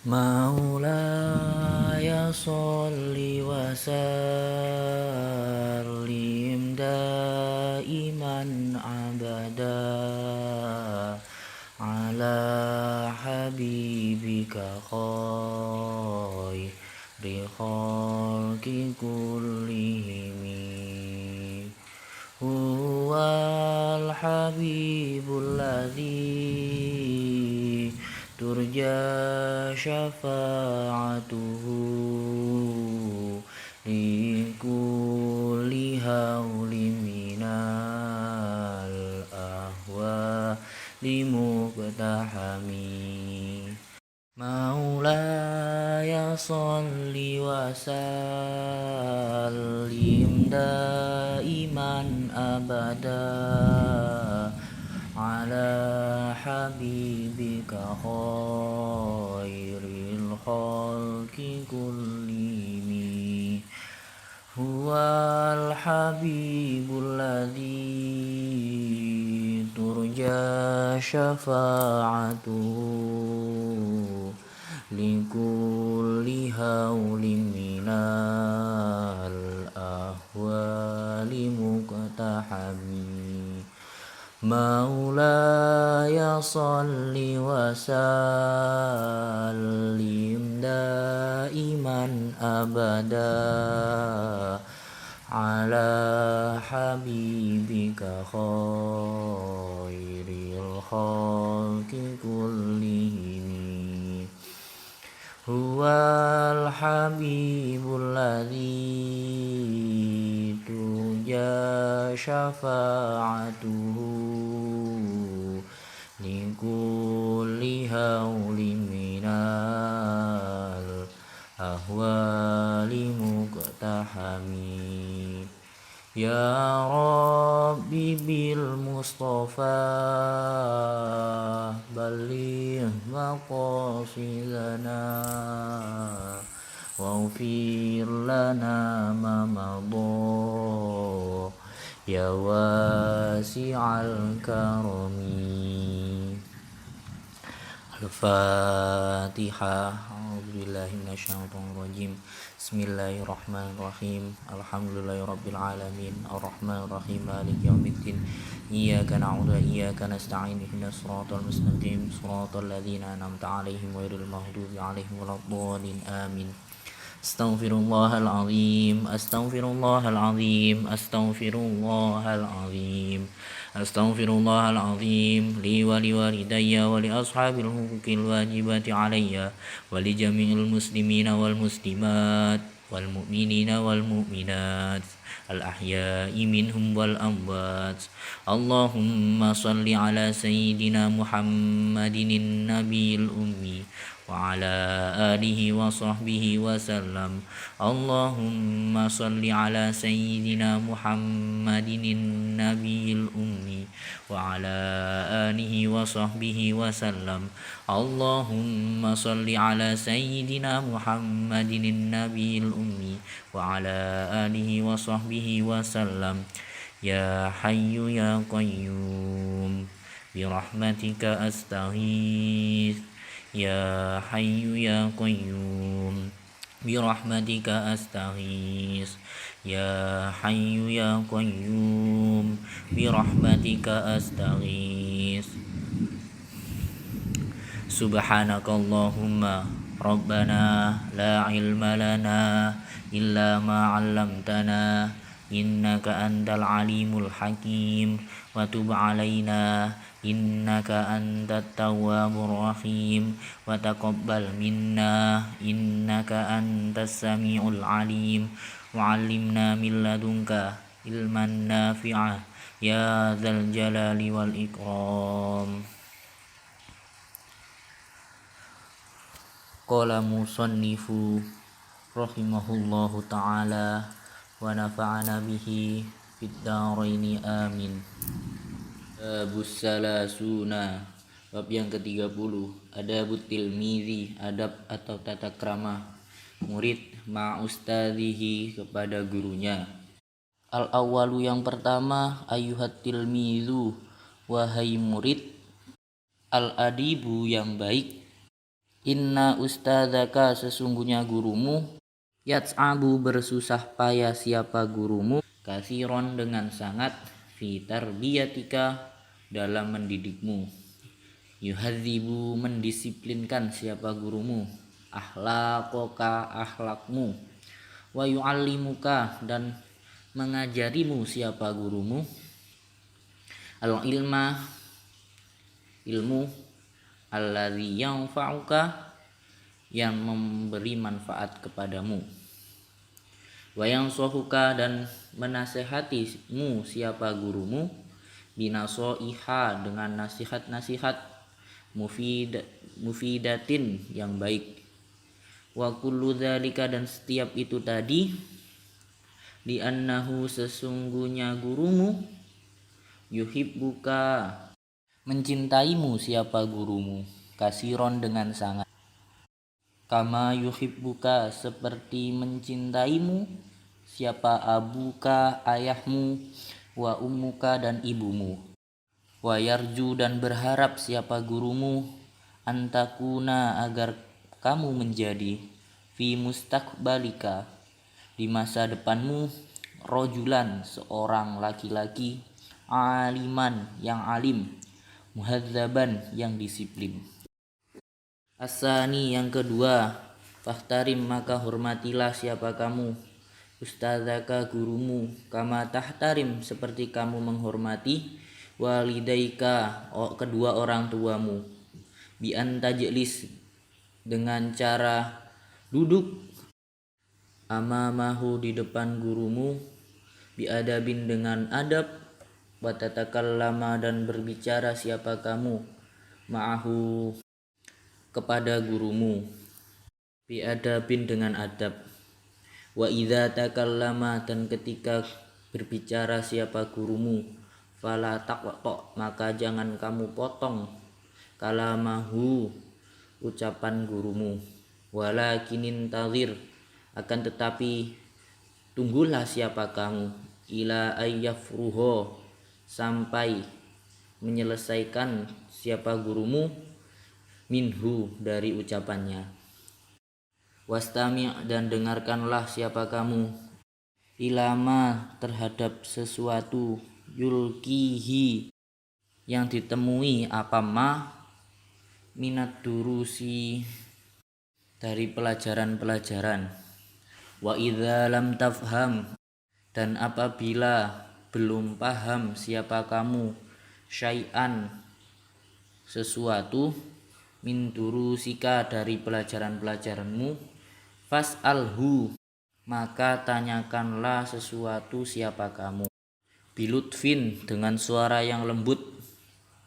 Maulaya sholli wa sallim daiman abada ala habibika khairi khalqi kullihim huwal habibul ladzi turja syafa'atuhu likulli hauli minal ahwali muqtahami Maulaya sholli wa sallim daiman abada ala habibika khairil khalqi kullimi huwal habibul ladzi turja syafa'atuhu likulli haulin minal ahwali muqtahami Maulaya sholli wa sallim daiman abada ala habibika khairil khalqi kullihim huwal habibul ladzi turja syafa'atuhu likulli hauli minal ahwali muqtahami Ya Rabbi bil Mustafa balligh maqasidana waghfir lana ma madha ya wasi'al karami Al-Fatihah. A'udzubillahi minasyaitonir rajim. Bismillahirrahmanirrahim. Alhamdulillahirabbil alamin. Arrahmanir rahim. Maliki yaumiddin. Iyyaka na'budu wa iyyaka nasta'in. Ihdinas siratal mustaqim. Shiratal ladzina an'amta 'alaihim ghairil maghdubi 'alaihim waladdallin. Amin. Astaghfirullahalazim. Astaghfirullahalazim. Astaghfirullahalazim. Astaghfirullahalazim li wa liwalidayya wa li ashabil huquqil wajibati alayya wa li jami'il muslimina wal muslimat wal mu'minina wal mu'minat al ahya'i minhum wal amwat Allahumma salli ala sayyidina Muhammadin nabiyil ummi wa ala alihi wa sahbihi wa sallam Allahumma salli ala sayyidina Muhammadin nabiyil ummi wa ala alihi wa sahbihi wa sallam Allahumma salli ala sayyidina Muhammadin nabiyil ummi wa ala alihi wa sahbihi wa sallam Ya hayyu ya qayyum bi rahmatika astaghits Ya hayyu ya qayyum bi rahmatika astaghits Ya hayyu ya qayyum bi rahmatika astaghits Subhanakallahumma rabbana la ilma lana illa ma 'allamtana innaka antal alimul hakim wa tub 'alaina innaka antat tawwabur rahim wa taqabbal minna innaka antas samiul alim wa 'allimna min ladunka ilman nafi'ah ya dzal jalali wal ikram Qala musannifu rahimahullahu ta'ala wa nafa'ana bihi fid dharaini amin Babus salasuna bab yang ke-30 adabut tilmizi adab atau tata krama murid ma'ustadhihi kepada gurunya al-awwalu yang pertama ayyuhat tilmizu wahai murid al-adibu yang baik Inna ustadzaka sesungguhnya gurumu, yat'abu bersusah payah siapa gurumu, kasiron dengan sangat, fi tarbiyatika dalam mendidikmu, yuhadzibu mendisiplinkan siapa gurumu, akhlaqoka akhlakmu, wa yu'allimuka dan mengajarimu siapa gurumu, al ilma ilmu, alladzi yanfa'uka yang memberi manfaat kepadamu, wa yansuhuka dan menasehatimu siapa gurumu, binasoiha dengan nasihat-nasihat, mufidatin yang baik, wa kullu dzalika dan setiap itu tadi, di annahu sesungguhnya gurumu, yuhibbuka mencintaimu siapa gurumu, kasiron dengan sangat, kama yuhibbuka seperti mencintaimu siapa abuka ayahmu, wa ummuka dan ibumu, wa yarju dan berharap siapa gurumu, antakuna agar kamu menjadi, fi mustaqbalika di masa depanmu, rojulan seorang laki-laki, aliman yang alim, muhadzaban yang disiplin. Asani yang kedua, fahtarim maka hormatilah siapa kamu, ustadzaka gurumu, kama tahtarim seperti kamu menghormati, walidaika kedua orang tuamu, bi antajlis dengan cara duduk, amamahu di depan gurumu, bi adabin dengan adab, watatakallama dan berbicara siapa kamu, ma'ahu kepada gurumu, bi adabin dengan adab, wa idza takallama dan ketika berbicara siapa gurumu, fala taqta maka jangan kamu potong, kalamahu ucapan gurumu, walakinin tazir akan tetapi tunggulah siapa kamu, ila ayyafruho sampai menyelesaikan siapa gurumu, minhu dari ucapannya, wastami' dan dengarkanlah siapa kamu, ilama terhadap sesuatu, yulkihi yang ditemui apa ma, minat durusi dari pelajaran-pelajaran, wa idza lam tafham dan apabila belum paham siapa kamu, syai'an sesuatu, min durusika dari pelajaran-pelajaranmu, fas'alhu maka tanyakanlah sesuatu siapa kamu, bilutfin dengan suara yang lembut,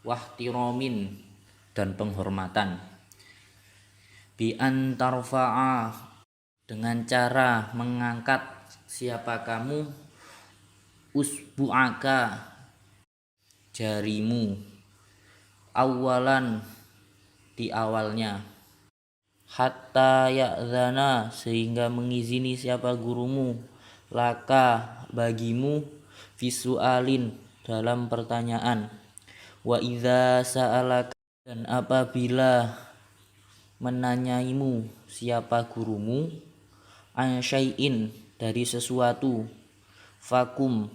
wahtiromin dan penghormatan, bi antarfa'a dengan cara mengangkat siapa kamu, usbu'aka jarimu, awalan di awalnya, hatta ya'zana sehingga mengizini siapa gurumu, laka bagimu, visualin dalam pertanyaan, wa idza sa'alaka dan apabila menanyaimu siapa gurumu, an syai'in dari sesuatu, fakum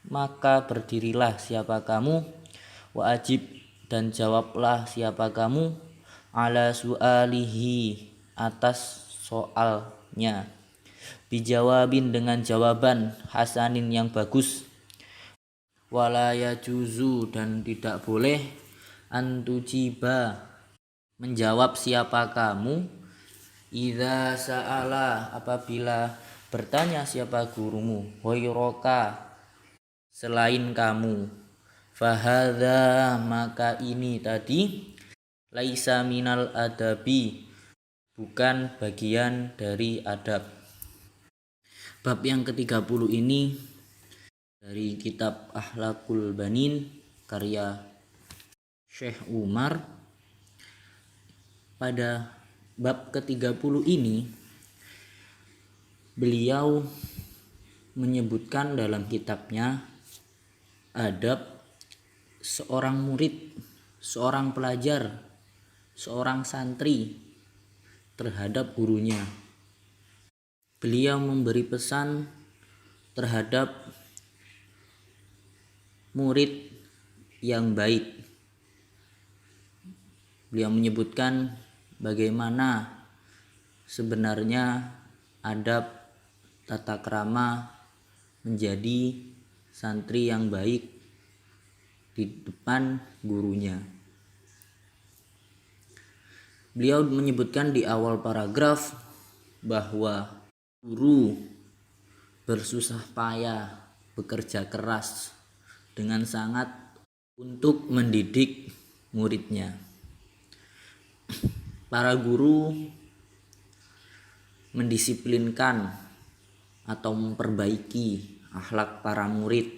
maka berdirilah siapa kamu, wa ajib dan jawablah siapa kamu, ala su'alihi atas soalnya, bijawabin dengan jawaban, hasanin yang bagus, wala yajuzu dan tidak boleh, antujiba menjawab siapa kamu, idza sa'ala apabila bertanya siapa gurumu, hoiroka selain kamu, fahadha maka ini tadi, laisa minal adabi bukan bagian dari adab. Bab yang ke-30 ini dari kitab Akhlaqul Banin karya Syekh Umar. Pada bab ke-30 ini beliau menyebutkan dalam kitabnya adab seorang murid, seorang pelajar, seorang santri terhadap gurunya. Beliau memberi pesan terhadap murid yang baik. Beliau menyebutkan bagaimana sebenarnya adab tata krama menjadi santri yang baik di depan gurunya. Beliau menyebutkan di awal paragraf bahwa guru bersusah payah, bekerja keras dengan sangat untuk mendidik muridnya. Para guru mendisiplinkan atau memperbaiki akhlak para murid,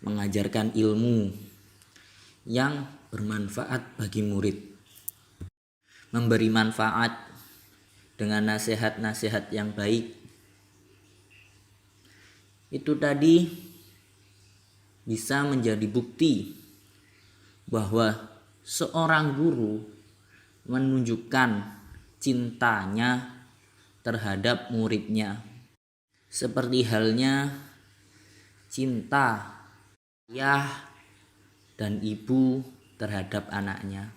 mengajarkan ilmu yang bermanfaat bagi murid, memberi manfaat dengan nasihat-nasihat yang baik. Itu tadi bisa menjadi bukti bahwa seorang guru menunjukkan cintanya terhadap muridnya, seperti halnya cinta ayah dan ibu terhadap anaknya.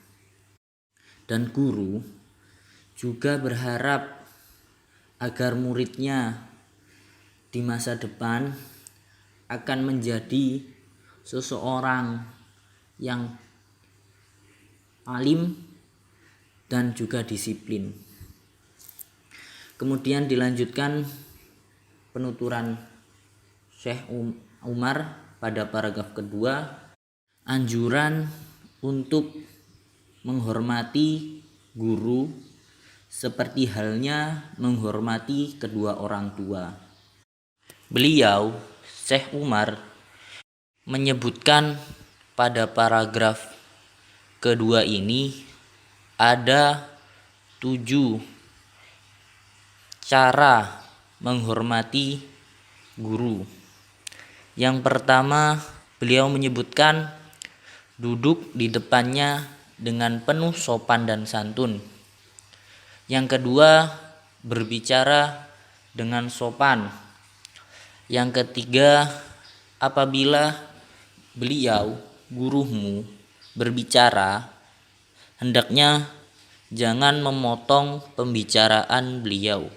Dan guru juga berharap agar muridnya di masa depan akan menjadi seseorang yang alim dan juga disiplin. Kemudian dilanjutkan penuturan Syekh Umar pada paragraf kedua, anjuran untuk menghormati guru seperti halnya menghormati kedua orang tua. Beliau, Syekh Umar, menyebutkan pada paragraf kedua ini ada 7 cara menghormati guru. Yang pertama, beliau menyebutkan duduk di depannya dengan penuh sopan dan santun. Yang kedua, berbicara dengan sopan. Yang ketiga, apabila beliau, gurumu, berbicara, hendaknya jangan memotong pembicaraan beliau.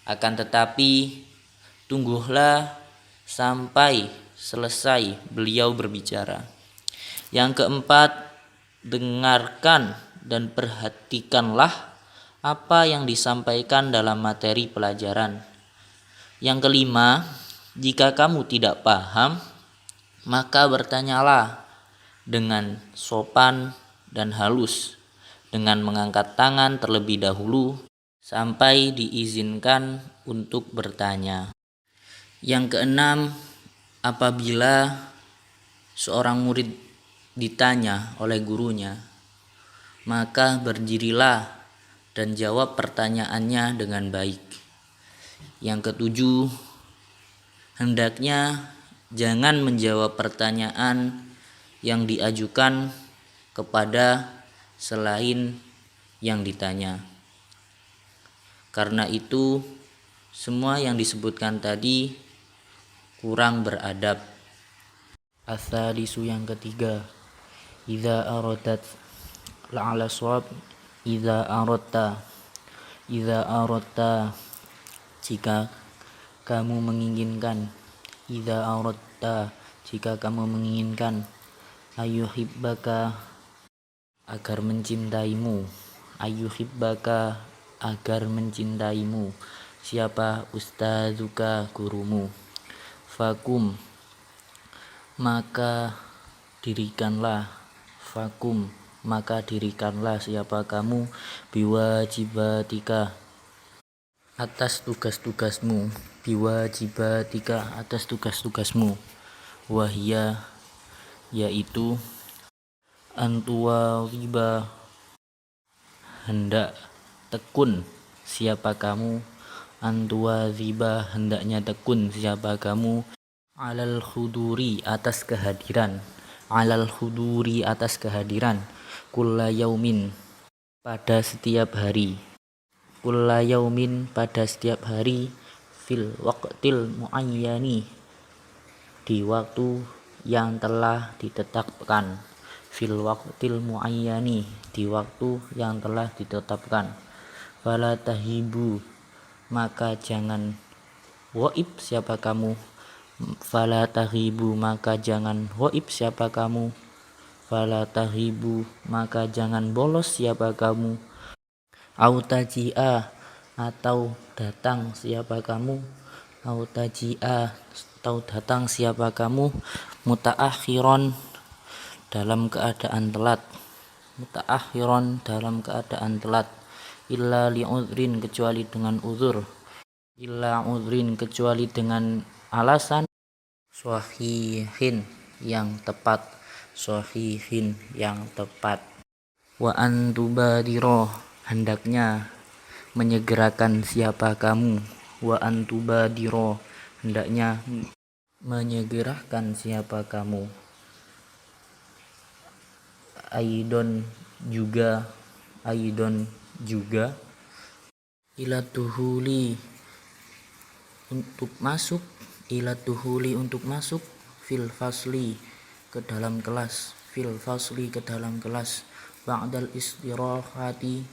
Akan tetapi, tungguhlah sampai selesai beliau berbicara. Yang keempat, dengarkan dan perhatikanlah apa yang disampaikan dalam materi pelajaran. Yang kelima, jika kamu tidak paham, maka bertanyalah dengan sopan dan halus, dengan mengangkat tangan terlebih dahulu sampai diizinkan untuk bertanya. Yang keenam, apabila seorang murid ditanya oleh gurunya, maka berdirilah dan jawab pertanyaannya dengan baik. Yang ketujuh, hendaknya jangan menjawab pertanyaan yang diajukan kepada selain yang ditanya. Karena itu, semua yang disebutkan tadi kurang beradab. As-sadisu yang ketiga, idza aradat la'ala shawab, idza aratta jika kamu menginginkan, idza aratta jika kamu menginginkan, ayyuhibbaka agar mencintaimu, ayyuhibbaka agar mencintaimu siapa, ustazuka gurumu, fakum maka dirikanlah, fakum maka dirikanlah siapa kamu, biwajibatika atas tugas-tugasmu, biwajibatika atas tugas-tugasmu, wahia yaitu antua wiba hendak tekun siapa kamu, antua ziba hendaknya tekun siapa kamu, alal khuduri atas kehadiran, alal khuduri atas kehadiran, kulla yaumin pada setiap hari, kulla yaumin pada setiap hari, fil waqtil muayyani di waktu yang telah ditetapkan, fil waqtil muayyani di waktu yang telah ditetapkan. Fala tahibu maka jangan waib siapa kamu, fala tahibu maka jangan waib siapa kamu, fala tahibu maka jangan bolos siapa kamu, autaji'a atau datang siapa kamu, autaji'a atau datang siapa kamu, mutaakhiron dalam keadaan telat, mutaakhiron dalam keadaan telat, illa li'udrin kecuali dengan uzur, illa udrin kecuali dengan alasan, sahihin yang tepat, sahihin yang tepat. Wa antubadiro hendaknya menyegerakan siapa kamu, wa antubadiro hendaknya menyegerakan siapa kamu, aidon juga, aidon juga, ila tuhuli untuk masuk, ila tuhuli untuk masuk, fil fasli ke dalam kelas, fil fasli ke dalam kelas, ba'dal istirahati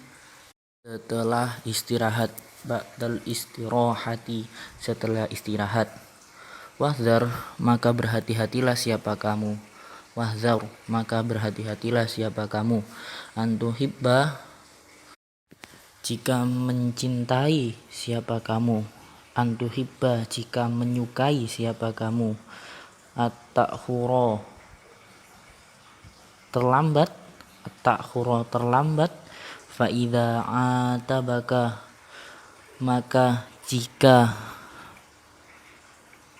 setelah istirahat, ba'dal istirahati setelah istirahat. Wahzar maka berhati-hatilah siapa kamu, wahzar maka berhati-hatilah siapa kamu, antuhibba jika mencintai siapa kamu, antuhibba jika menyukai siapa kamu, at-ta'khuro terlambat, at-ta'khuro terlambat, fa'idha atabaka maka jika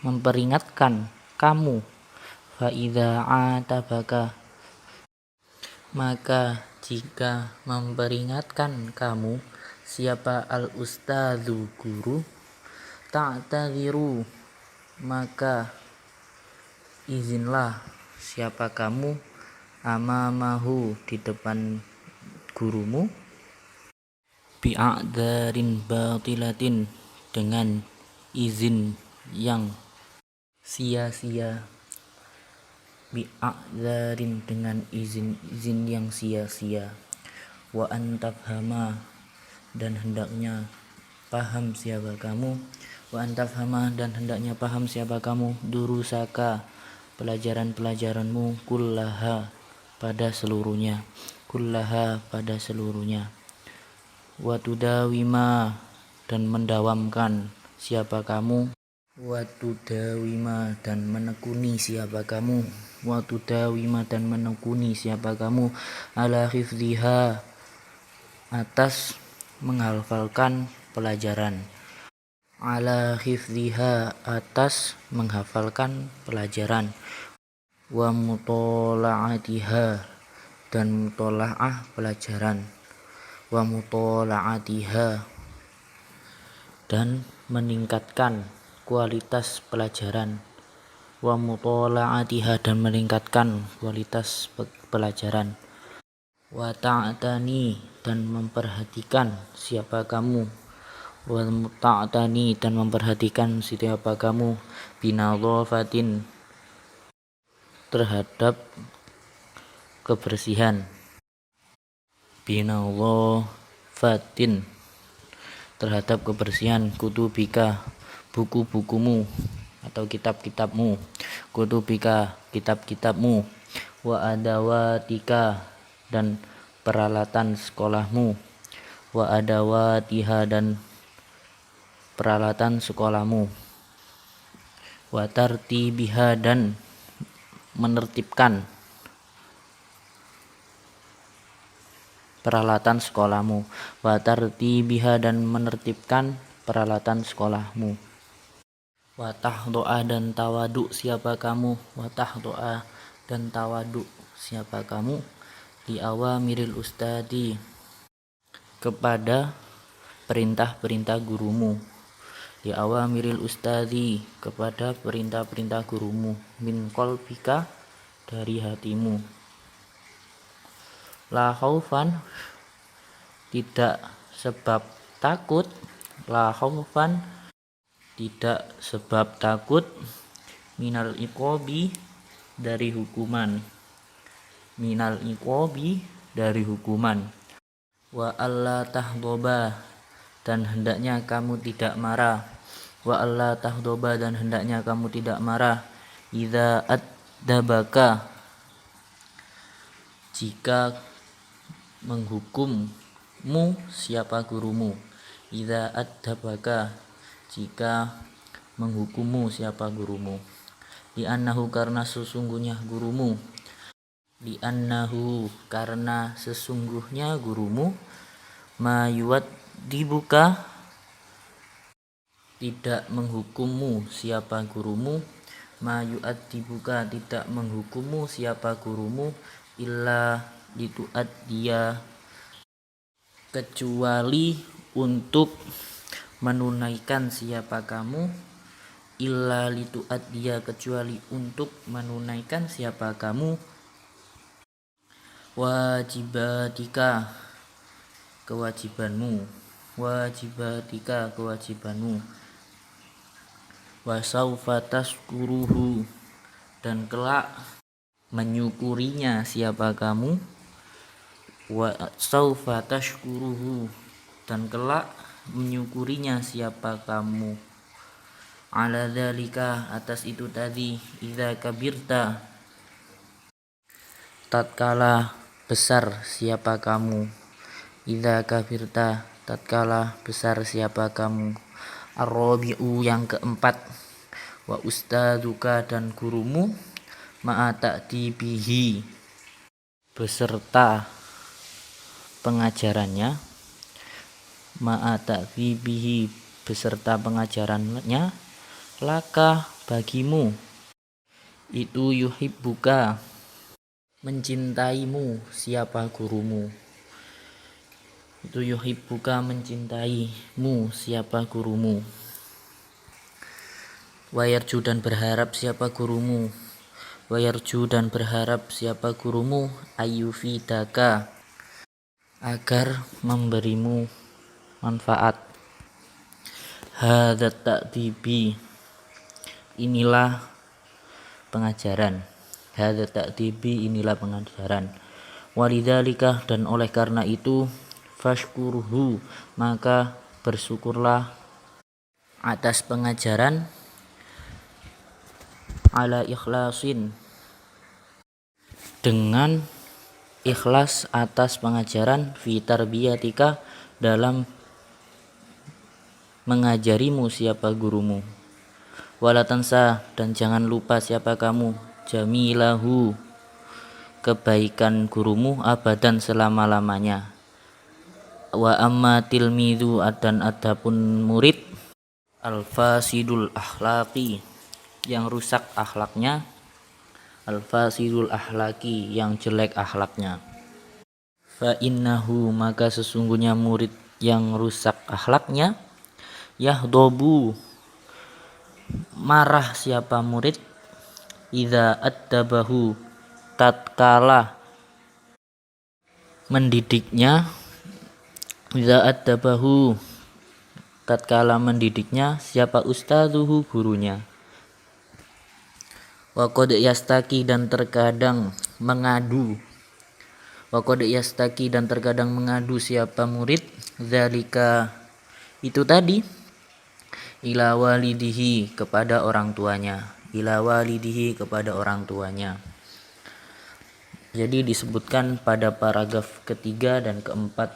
memperingatkan kamu, fa'idha atabaka maka jika memperingatkan kamu siapa al-ustadzu guru, ta'tadhiru maka izinlah siapa kamu, amamahu di depan gurumu, bi'a'darin batilatin dengan izin yang sia-sia, bi'a'darin dengan izin yang sia-sia. Wa antafhama dan hendaknya paham siapa kamu, wa antafhama dan hendaknya paham siapa kamu, durusaka pelajaran-pelajaranmu, kullaha pada seluruhnya, kullaha pada seluruhnya. Wa tudawima dan mendawamkan siapa kamu, wa tudawima dan menekuni siapa kamu, wa tudawima dan menekuni siapa kamu, ala hifdhiha atas menghafalkan pelajaran, ala hifdhiha atas menghafalkan pelajaran, wa mutola'atiha dan mutola'ah pelajaran, wa mutola'atiha dan meningkatkan kualitas pelajaran, wa mutola'atiha dan meningkatkan kualitas pelajaran, wa ta'tani dan memperhatikan siapa kamu, wa ta'tani dan memperhatikan siapa kamu, binadhafatin terhadap kebersihan, binadhafatin terhadap kebersihan, kutubika buku-bukumu atau kitab-kitabmu, kutubika kitab-kitabmu, wa adawatika dan peralatan sekolahmu, wa adawatiha dan peralatan sekolahmu, wa tartibiha dan menertibkan peralatan sekolahmu, wa tartibiha dan menertibkan peralatan sekolahmu, wa tahdo'a dan tawadu siapa kamu, wa tahdo'a dan tawadu siapa kamu, li awamiril ustadi kepada perintah-perintah gurumu, li awamiril ustadi kepada perintah-perintah gurumu, min qalbika dari hatimu, la khaufan tidak sebab takut, la khaufan tidak sebab takut, minal iqobi dari hukuman, minal iqobi dari hukuman, wa alla tahdoba dan hendaknya kamu tidak marah, wa alla tahdoba dan hendaknya kamu tidak marah, idza addabaka jika menghukummu siapa gurumu, idza addabaka jika menghukummu siapa gurumu, li'annahu karena sesungguhnya gurumu, li'annahu karena sesungguhnya gurumu, ma yuwaddibuka tidak menghukummu siapa gurumu, ma yu'addibuka tidak menghukummu siapa gurumu, illa litu'addiya kecuali untuk menunaikan siapa kamu, illa litu'addiya kecuali untuk menunaikan siapa kamu, wajibatika kewajibanmu, wajibatika kewajibanmu, wasaufa tashkuruhu dan kelak menyukurinya siapa kamu, wasaufa tashkuruhu dan kelak menyukurinya siapa kamu, ala dzalika atas itu tadi, idza kabirta tatkala besar siapa kamu, idza kabirta tatkala besar siapa kamu, ar-rabi'u yang keempat, wa ustaduka dan gurumu, ma'a ta'dibihi beserta pengajarannya, ma'a ta'dibihi beserta pengajarannya, laka bagimu, itu yuhibbuka mencintaimu siapa gurumu, itu yuhibbuka mencintaimu siapa gurumu, wayarju dan berharap siapa gurumu, wayarju dan berharap siapa gurumu, ayyufidaka agar memberimu manfaat, hadzat ta'dibi inilah pengajaran, hadzat ta'dibi inilah pengajaran, walidzalika dan oleh karena itu, fashkurhu maka bersyukurlah atas pengajaran, ala ikhlasin dengan ikhlas atas pengajaran, fi tarbiyatika dalam mengajarimu siapa gurumu, wala tansa dan jangan lupa siapa kamu, jamilahu kebaikan gurumu, abadan selama-lamanya, wa amma tilmidu dan adapun murid, al-fasidul akhlaqi yang rusak akhlaknya, al-fasidul akhlaqi yang jelek akhlaknya, fa innahu maka sesungguhnya murid yang rusak akhlaknya, yahdobu marah siapa murid, idza addabahu tatkala mendidiknya, idza addabahu tatkala mendidiknya siapa ustadzuhu gurunya, wa qad yastaki dan terkadang mengadu, wa qad yastaki dan terkadang mengadu siapa murid, zalika itu tadi, ila walidihi kepada orang tuanya, ila walidihi kepada orang tuanya. Jadi disebutkan pada paragraf ketiga dan keempat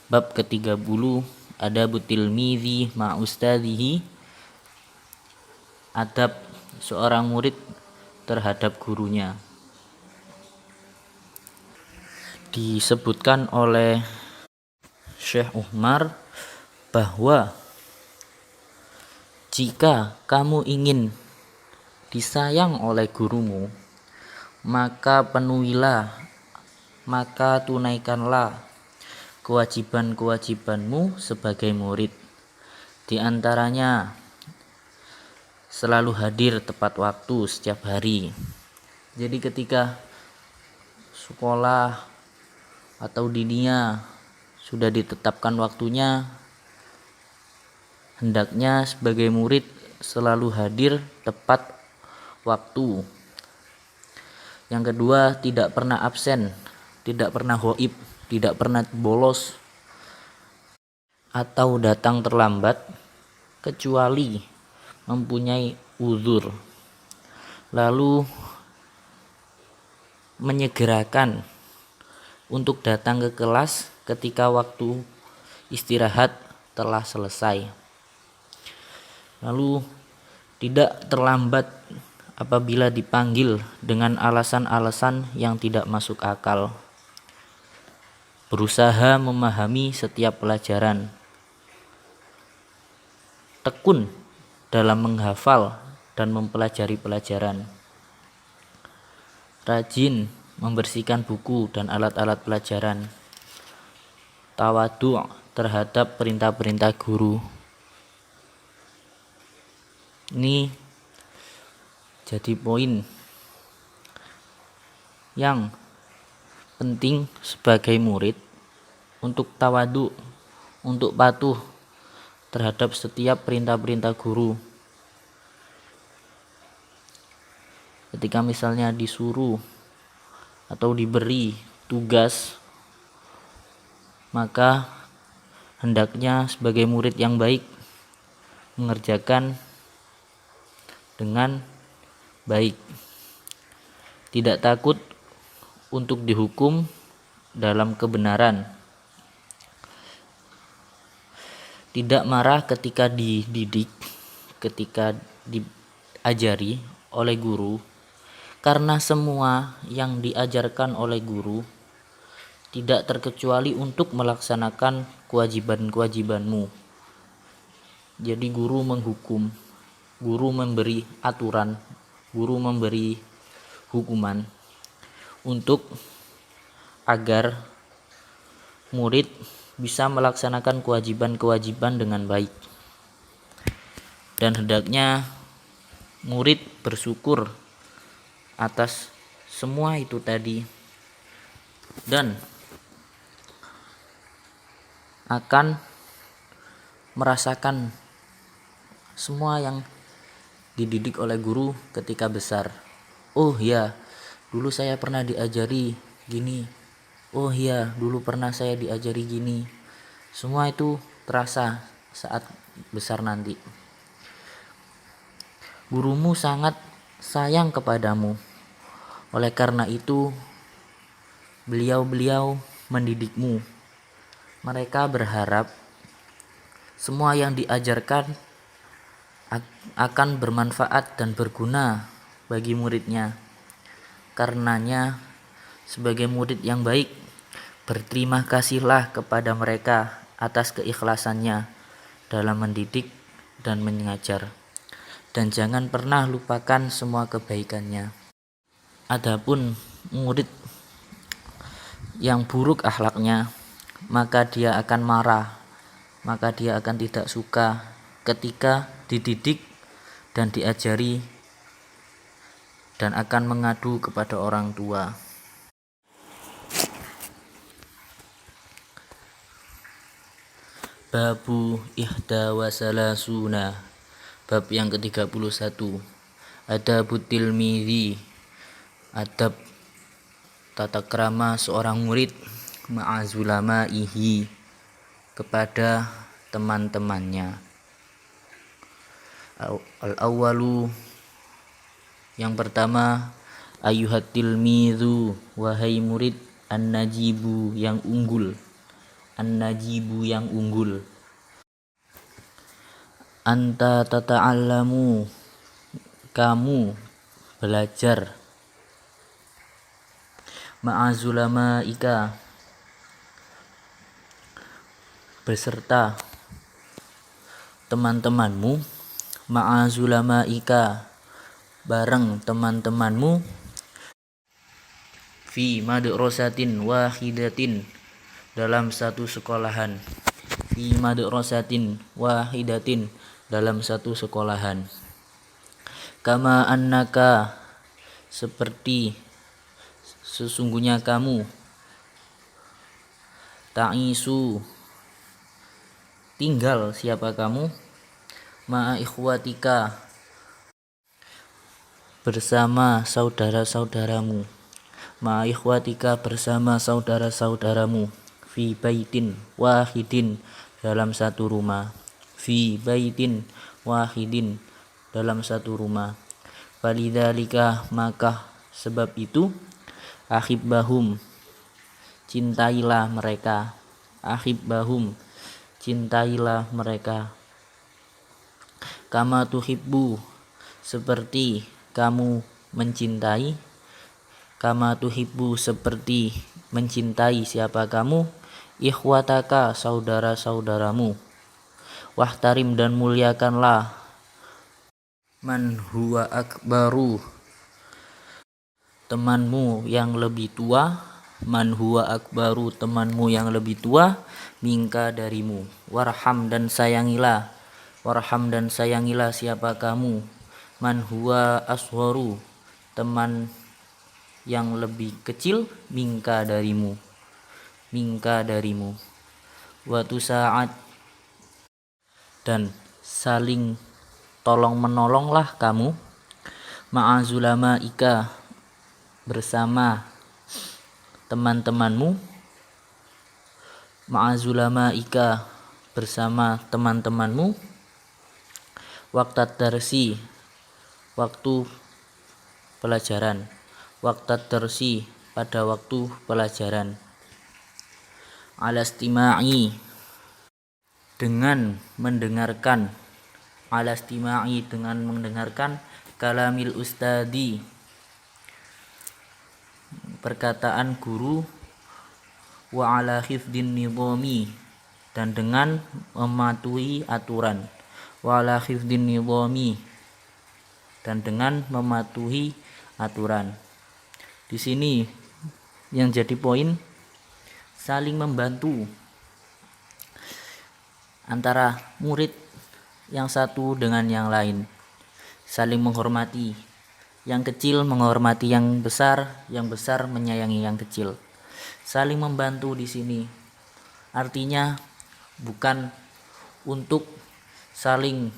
bab ke-30, adabut tilmizi ma ustadzihi, adab seorang murid terhadap gurunya. Disebutkan oleh Syekh Umar bahwa jika kamu ingin disayang oleh gurumu, maka penuhilah, maka tunaikanlah kewajiban-kewajibanmu sebagai murid. Di antaranya selalu hadir tepat waktu setiap hari. Jadi ketika sekolah atau dinia sudah ditetapkan waktunya, hendaknya sebagai murid selalu hadir tepat waktu. Yang kedua, tidak pernah absen, tidak pernah ghaib, tidak pernah bolos atau datang terlambat kecuali mempunyai uzur. Lalu menyegerakan untuk datang ke kelas ketika waktu istirahat telah selesai. Lalu tidak terlambat apabila dipanggil dengan alasan-alasan yang tidak masuk akal. Berusaha memahami setiap pelajaran. Tekun dalam menghafal dan mempelajari pelajaran. Rajin membersihkan buku dan alat-alat pelajaran. Tawadhu' terhadap perintah-perintah guru. Ini jadi poin yang penting sebagai murid untuk tawadhu', untuk patuh terhadap setiap perintah-perintah guru. Ketika misalnya disuruh atau diberi tugas, maka hendaknya sebagai murid yang baik mengerjakan dengan baik. Tidak takut untuk dihukum dalam kebenaran. Tidak marah ketika dididik, ketika diajari oleh guru, karena semua yang diajarkan oleh guru tidak terkecuali untuk melaksanakan kewajiban-kewajibanmu. Jadi guru menghukum, guru memberi aturan, guru memberi hukuman untuk agar murid bisa melaksanakan kewajiban-kewajiban dengan baik. Dan hendaknya murid bersyukur atas semua itu tadi dan akan merasakan semua yang dididik oleh guru ketika besar. Oh ya, dulu saya pernah diajari gini. Oh ya, dulu pernah saya diajari gini. Semua itu terasa saat besar nanti. Gurumu sangat sayang kepadamu. Oleh karena itu, beliau-beliau mendidikmu. Mereka berharap semua yang diajarkan akan bermanfaat dan berguna bagi muridnya. Karenanya, sebagai murid yang baik, berterima kasihlah kepada mereka atas keikhlasannya dalam mendidik dan mengajar. Dan jangan pernah lupakan semua kebaikannya. Adapun murid yang buruk akhlaknya, maka dia akan marah, maka dia akan tidak suka ketika dididik dan diajari dan akan mengadu kepada orang tua. Babu ihda wa salasuna, bab yang ke-31. Adabut tilmidhi, adab tata krama seorang murid ma'azulamaihi, kepada teman-temannya. Al-awwalu, yang pertama, ayyuhat tilmidhu, wahai murid, an-najibu, yang unggul. An-najibu, yang unggul. Anta tata'allamu, kamu belajar. Ma'azulamaika, beserta teman-temanmu. Ma'azulamaika, bareng teman-temanmu. Fi madrasatin wahidatin, dalam satu sekolahan. Fi madrasatin wahidatin, dalam satu sekolahan. Kama annaka, seperti sesungguhnya kamu. Ta'isu, tinggal siapa kamu. ma'a ikhwatika, bersama saudara-saudaramu, ma'a ikhwatika, bersama saudara-saudaramu, fi baitin wahidin, dalam satu rumah, fi baitin wahidin, dalam satu rumah. Falidzalika, maka sebab itu, ahibbahum, cintailah mereka, ahibbahum, cintailah mereka, kama tuhibbu, seperti kamu mencintai, kama tuhibbu, seperti mencintai siapa kamu, ikhwataka, saudara-saudaramu, wahtarim, dan muliakanlah, man huwa akbaru, temanmu yang lebih tua, man huwa akbaru, temanmu yang lebih tua, mingka, darimu, warham, dan sayangilah, warham, dan sayangilah siapa kamu, man huwa asgharu, teman yang lebih kecil, mingka, darimu, mingka, darimu, watu saat, dan saling tolong menolonglah kamu, ma'azulama ika, bersama teman-temanmu, ma'azulama ika, bersama teman-temanmu, waktat darsi, waktu pelajaran, waktat darsi, pada waktu pelajaran, alastima'i, dengan mendengarkan, alastima'i, dengan mendengarkan, kalamil ustadi, perkataan guru, wa ala hifdin nidhami, dan dengan mematuhi aturan, wa ala hifdin nidhami, dan dengan mematuhi aturan. Di sini yang jadi poin, saling membantu antara murid yang satu dengan yang lain, saling menghormati, yang kecil menghormati yang besar menyayangi yang kecil. Saling membantu di sini artinya bukan untuk saling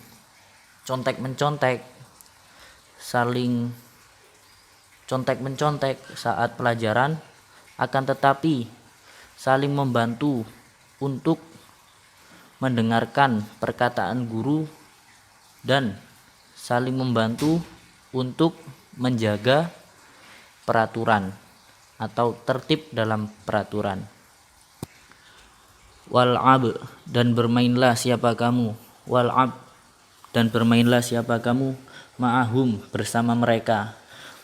contek-mencontek, saling contek-mencontek saat pelajaran, akan tetapi saling membantu untuk mendengarkan perkataan guru dan saling membantu untuk menjaga peraturan atau tertib dalam peraturan. Wal'ab, dan bermainlah siapa kamu, wal'ab, dan bermainlah siapa kamu, ma'ahum, bersama mereka,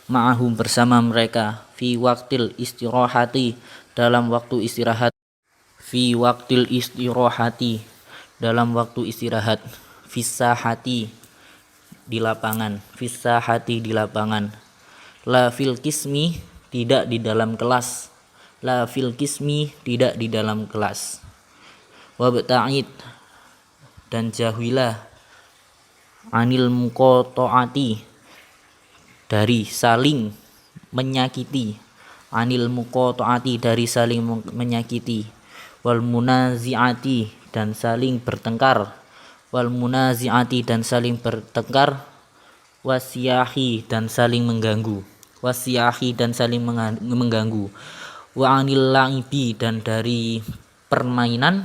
ma'ahum, bersama mereka, fi waktil istirahati, dalam waktu istirahat, fi waktil istirahati, dalam waktu istirahat, fisahati, di lapangan, fisahati, di lapangan, la fil kismi, tidak di dalam kelas, la fil kismi, tidak di dalam kelas, wabta'id, dan jauhilah, anil muqata'ati, dari saling menyakiti, anil muqata'ati, dari saling menyakiti, wal munazi'ati, dan saling bertengkar, wal munazi'ati, dan saling bertengkar, wasyahi, dan saling mengganggu, wasyahi, dan saling mengganggu, wa anil la'ibi, dan dari permainan,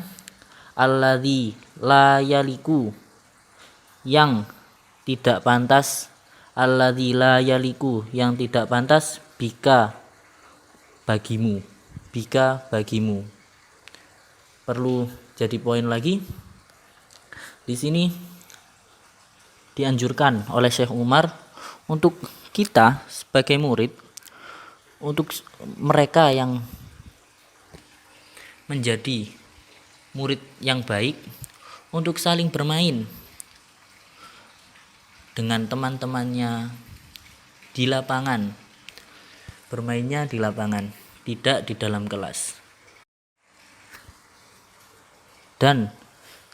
alladzi la yaliku, yang tidak pantas, alladzi la yaliku, yang tidak pantas, bika, bagimu, bika, bagimu. Perlu jadi poin lagi, di sini dianjurkan oleh Syekh Umar untuk kita sebagai murid, untuk mereka yang menjadi murid yang baik, untuk saling bermain dengan teman-temannya di lapangan, bermainnya di lapangan, tidak di dalam kelas. Dan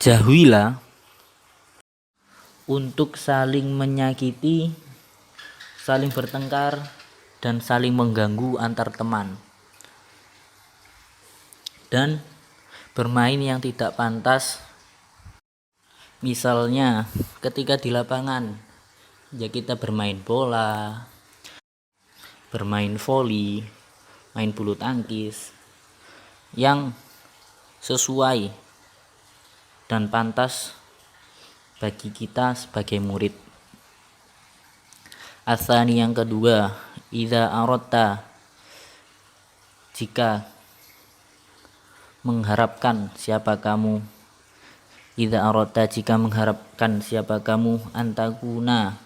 jauhilah untuk saling menyakiti, saling bertengkar, dan saling mengganggu antar teman, dan bermain yang tidak pantas Misalnya ketika di lapangan ya kita bermain bola, bermain voli, main bulu tangkis yang sesuai dan pantas bagi kita sebagai murid. Asani yang kedua, idza aradta, jika mengharapkan siapa kamu, idza aradta jika mengharapkan siapa kamu, antakuna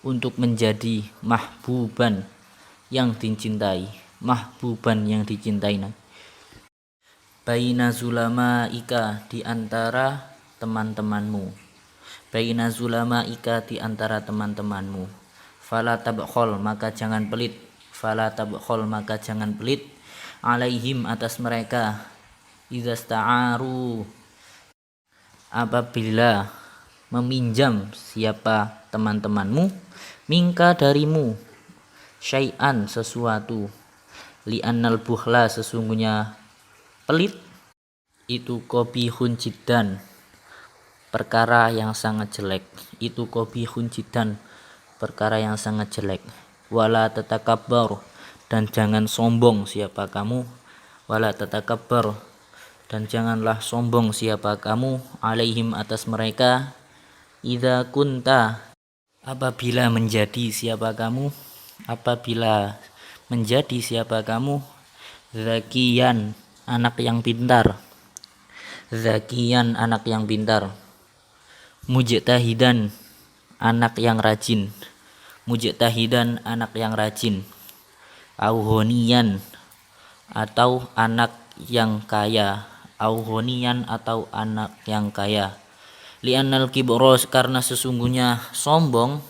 untuk menjadi mahbuban yang dicintai, mahbuban yang dicintai. Baina zulamaika, di antara teman-temanmu, baina zulamaika, di antara teman-temanmu. Fala tabkhol, maka jangan pelit, fala tabkhol, maka jangan pelit, alaihim, atas mereka, idzasta'aru, apabila meminjam siapa teman-temanmu, mingka, darimu, syai'an, sesuatu, li'annal bukhla, sesungguhnya pelit itu qabihun jiddan, perkara yang sangat jelek, itu qabihun jiddan, perkara yang sangat jelek. Wala tatakabbar, dan jangan sombong siapa kamu, wala tatakabbar, dan janganlah sombong siapa kamu, alaihim, atas mereka, idza kunta, apabila menjadi siapa kamu, apabila menjadi siapa kamu, zakiyan, anak yang pintar, zakiyan, anak yang pintar, mujtahidan, anak yang rajin, mujtahidan, anak yang rajin, auhonian, atau anak yang kaya, auhonian, atau anak yang kaya, li'annal kibro, karena sesungguhnya sombong,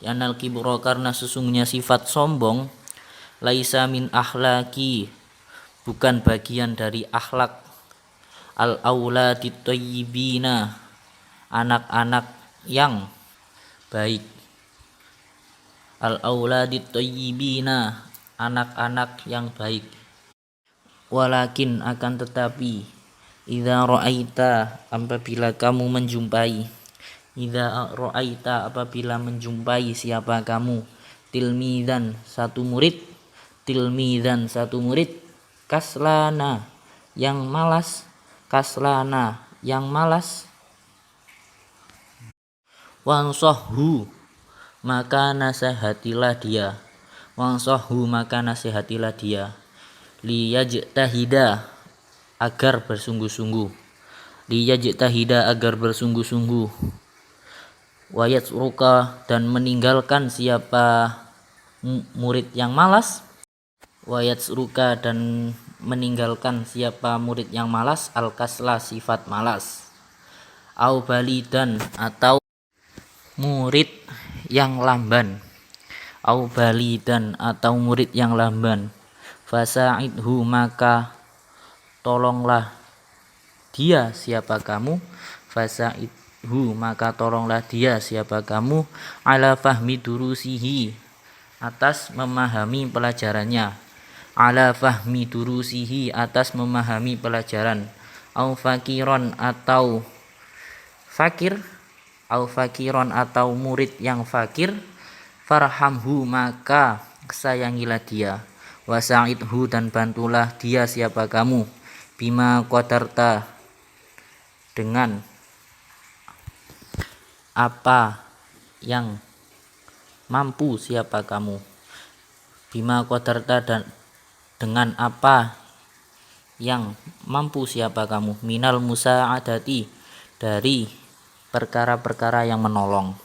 li'annal kibro, karena sesungguhnya sifat sombong, laisa min akhlaki, bukan bagian dari akhlak, al-auladit thayyibina, anak-anak yang baik, al-auladit thayyibina, anak-anak yang baik. Walakin, akan tetapi, idza ra'aita, apabila kamu menjumpai, idza ra'aita, apabila menjumpai siapa kamu, tilmidan, satu murid, tilmidan, satu murid, kaslana, yang malas, kaslana, yang malas, wansahhu, maka nasihatilah dia, wansahhu, maka nasihatilah dia, liyajtahida, agar bersungguh-sungguh, liyajtahida, agar bersungguh-sungguh, wayatruka, dan meninggalkan siapa murid yang malas, wayatruka, dan meninggalkan siapa murid yang malas, al-kasla, sifat malas, au balidan, atau murid yang lamban, au balidan, atau murid yang lamban, fasa'idhu, maka tolonglah dia siapa kamu, fasa'idhu, maka tolonglah dia siapa kamu, ala fahmi durusihi, atas memahami pelajarannya, ala fahmi durusihi, atas memahami pelajaran, au fakiron, atau fakir, au fakiron, atau murid yang fakir, farhamhu, maka sayangilah dia, wasa'idhu, dan bantulah dia siapa kamu, bima qadarta, dengan apa yang mampu siapa kamu, bima qadarta, dan dengan apa yang mampu siapa kamu, minal musa'adati, dari perkara-perkara yang menolong.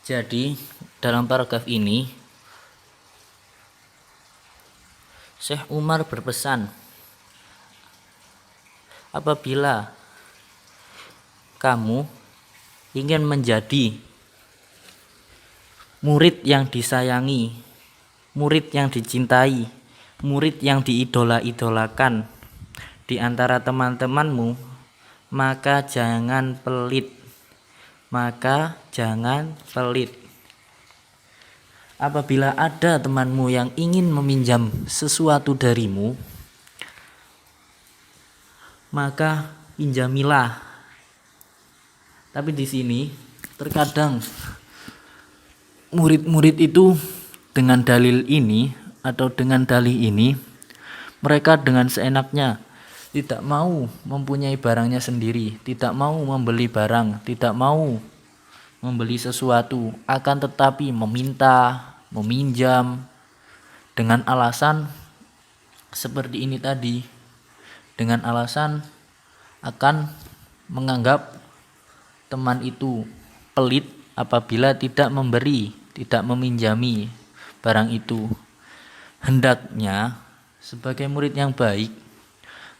Jadi dalam paragraf ini Syekh Umar berpesan, apabila kamu ingin menjadi murid yang disayangi, murid yang dicintai, murid yang diidola-idolakan di antara teman-temanmu, maka jangan pelit, maka jangan pelit. Apabila ada temanmu yang ingin meminjam sesuatu darimu, maka pinjamilah, Tapi di sini terkadang murid-murid itu dengan dalil ini atau dengan dalih ini, mereka dengan seenaknya tidak mau mempunyai barangnya sendiri, tidak mau membeli barang, tidak mau membeli sesuatu, akan tetapi meminta, meminjam dengan alasan seperti ini tadi, dengan alasan akan menganggap teman itu pelit apabila tidak memberi, tidak meminjami barang itu. Hendaknya sebagai murid yang baik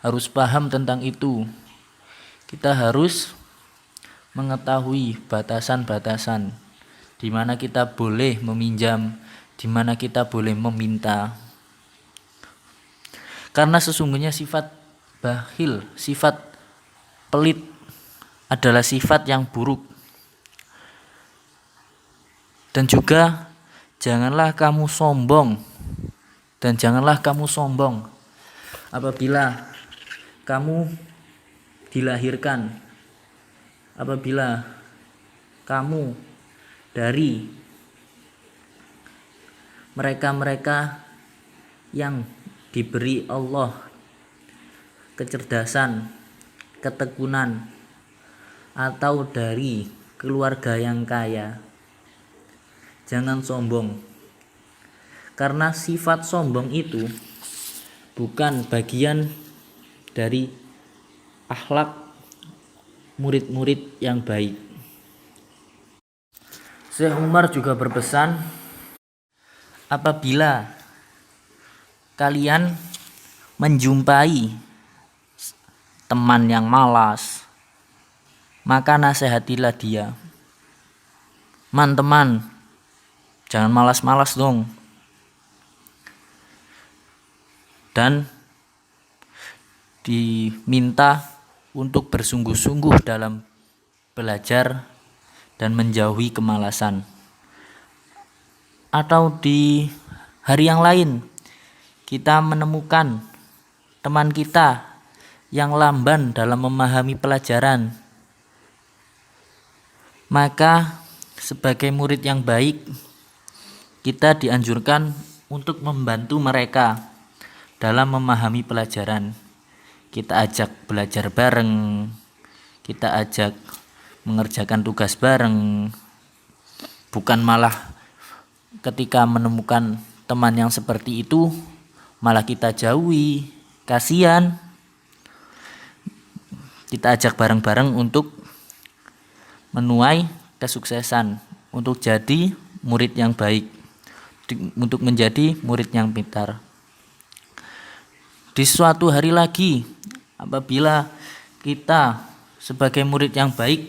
harus paham tentang itu. Kita harus mengetahui batasan-batasan di mana kita boleh meminjam, di mana kita boleh meminta. Karena sesungguhnya sifat bakhil, sifat pelit adalah sifat yang buruk. Dan juga janganlah kamu sombong, dan janganlah kamu sombong apabila kamu dilahirkan, apabila kamu dari mereka-mereka yang diberi Allah kecerdasan, ketekunan, atau dari keluarga yang kaya. Jangan sombong, karena sifat sombong itu bukan bagian dari akhlak murid-murid yang baik. Syekh Umar juga berpesan, apabila kalian menjumpai teman yang malas, maka nasihatilah dia. Teman, jangan malas-malas dong. Dan diminta untuk bersungguh-sungguh dalam belajar dan menjauhi kemalasan. Atau di hari yang lain kita menemukan teman kita yang lamban dalam memahami pelajaran, maka sebagai murid yang baik kita dianjurkan untuk membantu mereka dalam memahami pelajaran. Kita ajak belajar bareng, kita ajak mengerjakan tugas bareng, bukan malah ketika menemukan teman yang seperti itu malah kita jauhi, kasihan. Kita ajak bareng-bareng untuk menuai kesuksesan, untuk jadi murid yang baik, untuk menjadi murid yang pintar. Di suatu hari lagi, apabila kita sebagai murid yang baik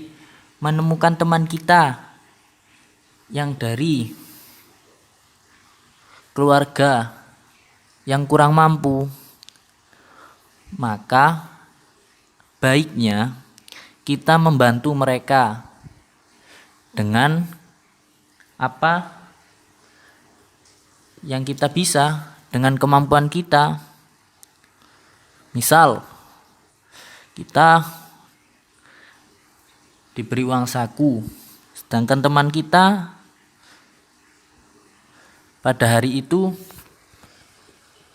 menemukan teman kita yang dari keluarga yang kurang mampu, maka baiknya kita membantu mereka dengan apa yang kita bisa, dengan kemampuan kita. Misal kita diberi uang saku, sedangkan teman kita pada hari itu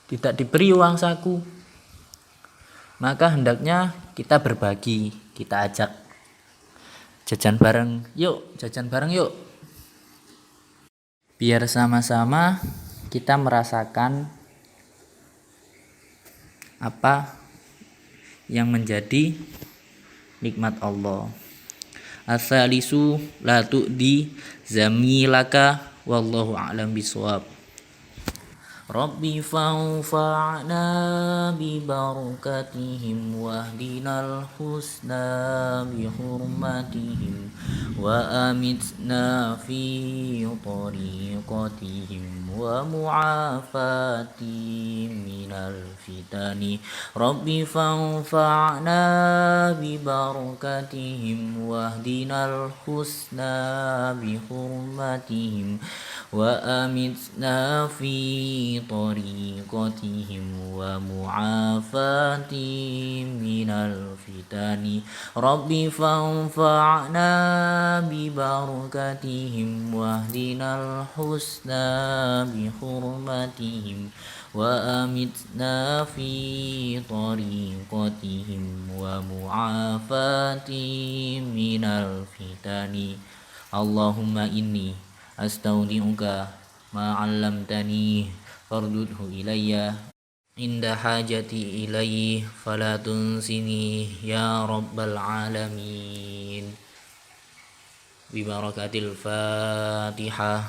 tidak diberi uang saku, maka hendaknya kita berbagi, kita ajak jajan bareng yuk, biar sama-sama kita merasakan apa yang menjadi nikmat Allah. Asalisu la tu'di zamilaka wallahu a'lam bishawab. Rabbi fa'na bi barakatihim wahdinal husna bi hurmatihim wa amitna fi tariqatihim wa mu'afati minal fitani. Rabbi fa'na bi barakatihim wahdinal husna bi hurmatihim وأمتنا في طريقتهم ومعافاتهم من الفتن رب فانفعنا ببركتهم واهدنا الحسنى بحرمتهم وأمتنا في طريقتهم ومعافاتهم من الفتن اللهم إني أستودعك ما علمتني فاردده إلي عند حاجتي إليه فلا تنسني يا رب العالمين ببركة الفاتحة.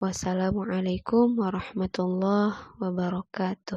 Wassalamualaikum warahmatullahi wabarakatuh.